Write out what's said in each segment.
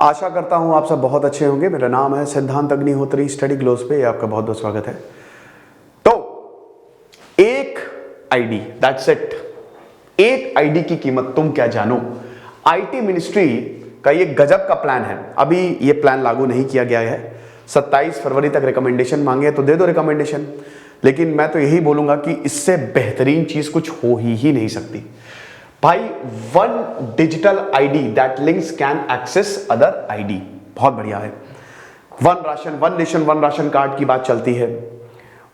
आशा करता हूं आप सब बहुत अच्छे होंगे। मेरा नाम है सिद्धांत अग्निहोत्री, स्टडी ग्लोस पे आपका बहुत बहुत स्वागत है। तो एक आईडी, दैट्स इट। एक आईडी की कीमत तुम क्या जानो। आईटी मिनिस्ट्री का ये गजब का प्लान है। अभी ये प्लान लागू नहीं किया गया है। 27 फरवरी तक रिकमेंडेशन मांगे तो दे दो रिकमेंडेशन, लेकिन मैं तो यही बोलूंगा कि इससे बेहतरीन चीज कुछ हो ही नहीं सकती भाई। One digital ID that links can access other ID, बहुत बढ़िया है। One ration, one nation, one ration card की बात चलती है,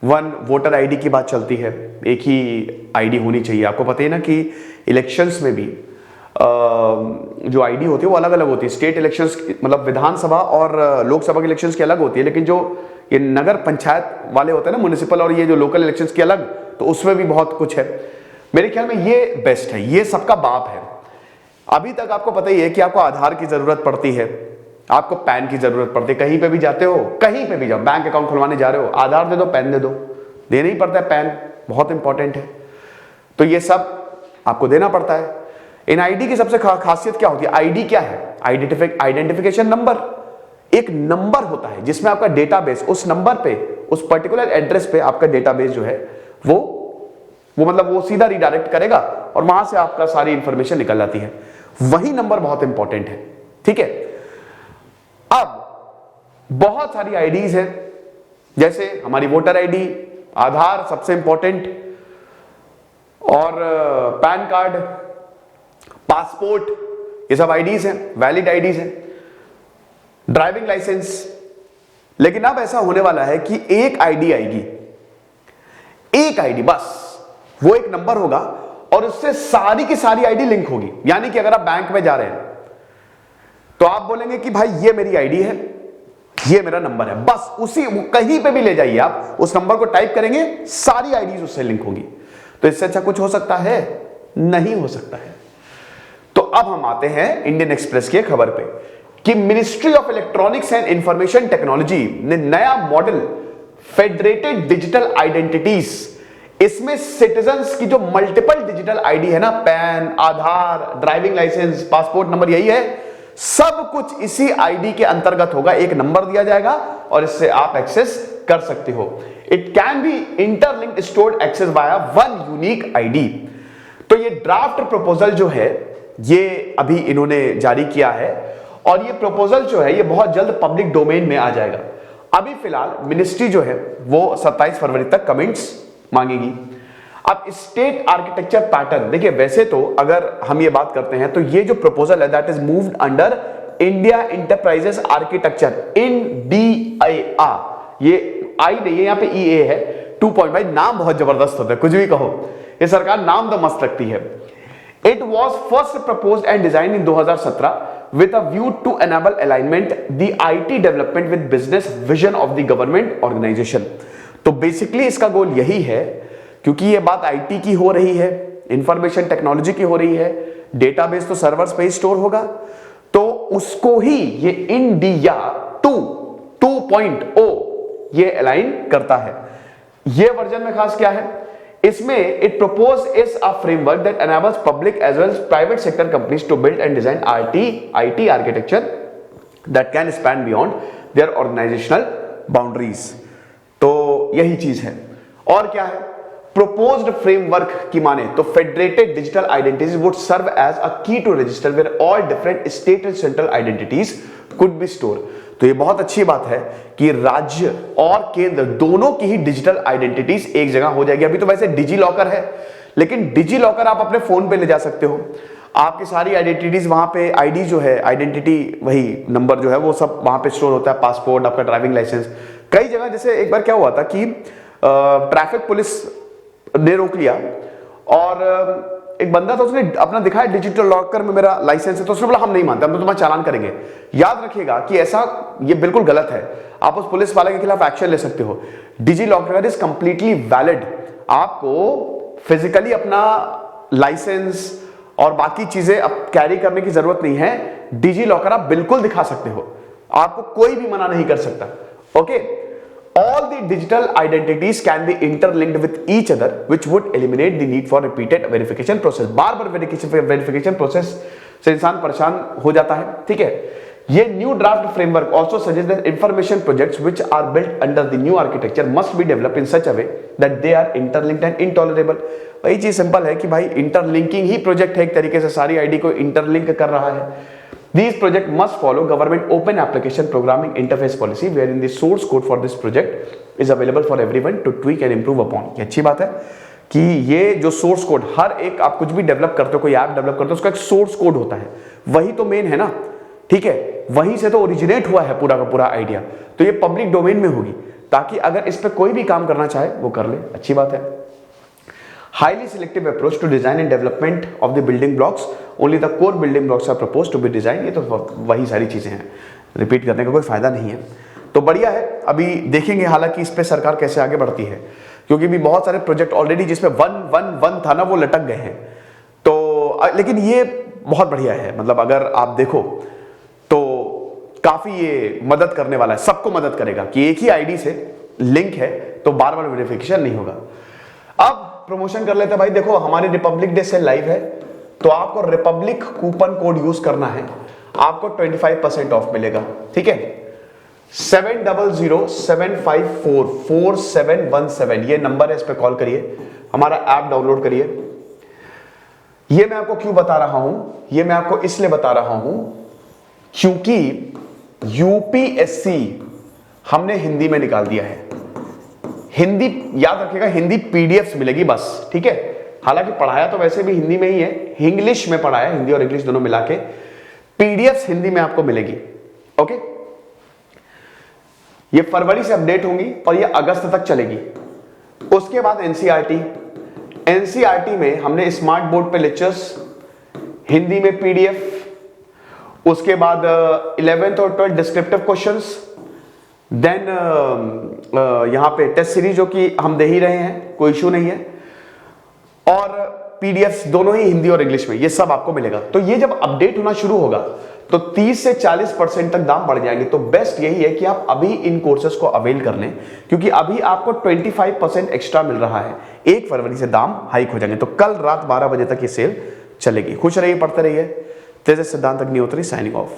वन वोटर आईडी की बात चलती है। एक ही आईडी होनी चाहिए। आपको पता है ना कि इलेक्शंस में भी जो आईडी होती है वो अलग अलग होती है। स्टेट इलेक्शंस मतलब विधानसभा और लोकसभा के इलेक्शंस की अलग होती है, लेकिन जो ये नगर पंचायत वाले होते हैं ना, म्युनिसिपल, और ये जो लोकल इलेक्शंस की अलग, तो उसमें भी बहुत कुछ है। मेरे ख्याल में ये बेस्ट है, ये सबका बाप है। अभी तक आपको पता ही है कि आपको आधार की जरूरत पड़ती है, आपको पैन की जरूरत पड़ती है। कहीं पे भी जाते हो, कहीं पे भी जाओ, बैंक अकाउंट खुलवाने जा रहे हो, आधार दे दो, पैन दे दो, देना ही पड़ता है। पैन बहुत इंपॉर्टेंट है, तो ये सब आपको देना पड़ता है। इन आईडी की सबसे खासियत क्या होती है? आईडी क्या है? Identification number. एक नंबर होता है जिसमें आपका डेटाबेस, उस नंबर पे, उस पर्टिकुलर एड्रेस पे आपका डेटाबेस जो है वो मतलब वो सीधा रिडायरेक्ट करेगा और वहां से आपका सारी इंफॉर्मेशन निकल जाती है। वही नंबर बहुत इंपॉर्टेंट है, ठीक है। अब बहुत सारी आईडीज है, जैसे हमारी वोटर आईडी, आधार सबसे इंपॉर्टेंट, और पैन कार्ड, पासपोर्ट, ये सब आईडीज हैं, वैलिड आईडीज हैं, ड्राइविंग लाइसेंस। लेकिन अब ऐसा होने वाला है कि एक आईडी आएगी, एक आईडी बस, वो एक नंबर होगा और उससे सारी की सारी आईडी लिंक होगी। यानी कि अगर आप बैंक में जा रहे हैं तो आप बोलेंगे कि भाई ये मेरी आईडी है, ये मेरा नंबर है, बस उसी, कहीं पे भी ले जाइए आप, उस नंबर को टाइप करेंगे, सारी आईडीज उससे लिंक होगी। तो इससे अच्छा कुछ हो सकता है? नहीं हो सकता है। तो अब हम आते हैं इंडियन एक्सप्रेस की खबर पे कि ministry of electronics and information technology ने नया मॉडल फेडरेटेड डिजिटल आइडेंटिटीज, इसमें सिटीजन्स की जो मल्टीपल डिजिटल आईडी है ना, पैन, आधार, ड्राइविंग लाइसेंस, पासपोर्ट नंबर, यही है, सब कुछ इसी आईडी के अंतर्गत होगा। एक नंबर दिया जाएगा और इससे आप एक्सेस कर सकते हो। It can be interlinked stored access via one unique ID. तो ये ड्राफ्ट प्रपोजल जो है ये अभी इन्होंने जारी किया है और ये प्रपोजल जो है ये बहुत जल्द पब्लिक डोमेन में आ जाएगा। अभी फिलहाल मिनिस्ट्री जो है वो 27 फरवरी तक कमेंट्स मांगेगी। अब स्टेट आर्किटेक्चर पैटर्न देखिए, वैसे तो अगर हम ये बात करते हैं तो ये जो प्रपोजल है that is moved under India enterprises architecture, INDIA। ये आई नहीं है, यहां पे EA है। 2 पॉइंट, भाई नाम बहुत जबरदस्त होता है, कुछ भी कहो, ये सरकार नाम तो मस्त रखती है। It was first proposed and design in 2017 with a view to enable alignment the IT development with business vision of the government organization। तो बेसिकली इसका गोल यही है, क्योंकि ये बात आईटी की हो रही है, इंफॉर्मेशन टेक्नोलॉजी की हो रही है, डेटाबेस तो सर्वर्स पे ही स्टोर होगा, तो उसको ही ये इंडिया 2.0 ये अलाइन करता है। ये वर्जन में खास क्या है? इसमें it propose is a framework that enables public as well as private sector companies to build and design IT architecture that can span beyond their organisational boundaries. तो यही चीज है। और क्या है? proposed framework की माने तो federated digital identities would serve as a key to register where all different state and central identities could be stored। तो ये बहुत अच्छी बात है कि राज्य और केंद्र दोनों की ही डिजिटल आइडेंटिटीज एक जगह हो जाएगी। अभी तो वैसे डिजी लॉकर है, लेकिन डिजी लॉकर आप अपने फोन पे ले जा सकते हो, आपकी सारी आइडेंटिटीज वहां पे, आईडी जो है, आइडेंटिटी वही नंबर जो है वो सब वहां पे स्टोर होता है, पासपोर्ट, आपका ड्राइविंग लाइसेंस। कई जगह, जैसे एक बार क्या हुआ था कि ट्रैफिक पुलिस ने रोक लिया और एक बंदा था, उसने अपना दिखाया डिजिटल लॉकर में मेरा लाइसेंस है, तो उसने बोला हम नहीं मानते, हम तो तुम्हारा चालान करेंगे। याद रखिएगा कि ऐसा, ये बिल्कुल गलत है। आप उस पुलिस वाले के खिलाफ एक्शन ले सकते हो। Digi locker is completely valid. आपको फिजिकली अपना लाइसेंस और बाकी चीजें अब कैरी करने की जरूरत नहीं है। डिजी लॉकर आप बिल्कुल दिखा सकते हो, आपको कोई भी मना नहीं कर सकता। Okay, all the digital identities can be interlinked with each other which would eliminate the need for repeated verification process। बार बार वेरिफिकेशन प्रोसेस से इंसान परेशान हो जाता है, ठीक है। ये new draft framework also suggest that information projects which are built under the new architecture must be developed in such a way that they are interlinked and intolerable. वही चीज सिंपल है कि भाई इंटरलिंकिंग ही प्रोजेक्ट है, एक तरीके से सारी आईडी को इंटरलिंक कर रहा है। These project must follow government open application programming interface policy wherein the source code for this project is available for everyone to tweak and improve upon। ये अच्छी बात है कि ये जो सोर्स कोड, हर एक आप कुछ भी डेवलप करते हो, कोई ऐप डेवलप करते हो, उसका एक सोर्स कोड होता है, वही तो मेन है ना, ठीक है, वहीं से तो ओरिजिनेट हुआ है पूरा का पूरा आइडिया। तो ये पब्लिक डोमेन में होगी ताकि अगर इस पर कोई भी काम करना चाहे वो कर ले, अच्छी बात है। Highly selective approach to design and development of the building blocks, only the core building blocks are proposed to be designed। ये तो वही सारी चीजें हैं, रिपीट करने का कोई फायदा नहीं है। तो बढ़िया है, अभी देखेंगे हालांकि इस पे सरकार कैसे आगे बढ़ती है, क्योंकि भी बहुत सारे प्रोजेक्ट ऑलरेडी जिसमें 111 था ना वो लटक गए हैं। तो लेकिन ये बहुत बढ़िया है, मतलब अगर आप देखो तो काफी ये मदद करने वाला है, सबको मदद करेगा कि एक ही आईडी से लिंक है तो बार बार वेरिफिकेशन नहीं होगा। अब प्रमोशन कर लेते हैं भाई, देखो हमारी रिपब्लिक डे सेल लाइव है, तो आपको रिपब्लिक कूपन कोड यूज करना है, आपको 25% ऑफ मिलेगा, ठीक है। 7007544717 ये नंबर है, इस पे कॉल करिए, हमारा ऐप डाउनलोड करिए। ये मैं आपको क्यों बता रहा हूं, ये मैं आपको इसलिए बता रहा हूं क्योंकि यूपीएससी हमने हिंदी में निकाल दिया है। हिंदी याद रखिएगा, हिंदी पीडीएफ्स मिलेगी बस, ठीक है। हालांकि पढ़ाया तो वैसे भी हिंदी में ही है, इंग्लिश में पढ़ाया, हिंदी और इंग्लिश दोनों मिला के पीडीएफ्स हिंदी में आपको मिलेगी, ओके। ये फरवरी से अपडेट होंगी और ये अगस्त तक चलेगी। उसके बाद एनसीईआरटी में हमने स्मार्ट बोर्ड पे लेक्चर्स हिंदी में पीडीएफ, उसके बाद 11th और 12th डिस्क्रिप्टिव क्वेश्चंस, देन यहां पे टेस्ट सीरीज जो कि हम दे ही रहे हैं, कोई इशू नहीं है, और पीडीएफ दोनों ही हिंदी और इंग्लिश में, ये सब आपको मिलेगा। तो ये जब अपडेट होना शुरू होगा तो 30 से 40% तक दाम बढ़ जाएंगे। तो बेस्ट यही है कि आप अभी इन कोर्सेज को अवेल कर लें, क्योंकि अभी आपको 25% एक्स्ट्रा मिल रहा है। 1 फरवरी से दाम हाइक हो जाएंगे। तो कल रात 12 बजे तक ये सेल चलेगी। खुश रहिए, पढ़ते रहिए। तेजस सिद्धांत अग्निहोत्री साइनिंग ऑफ।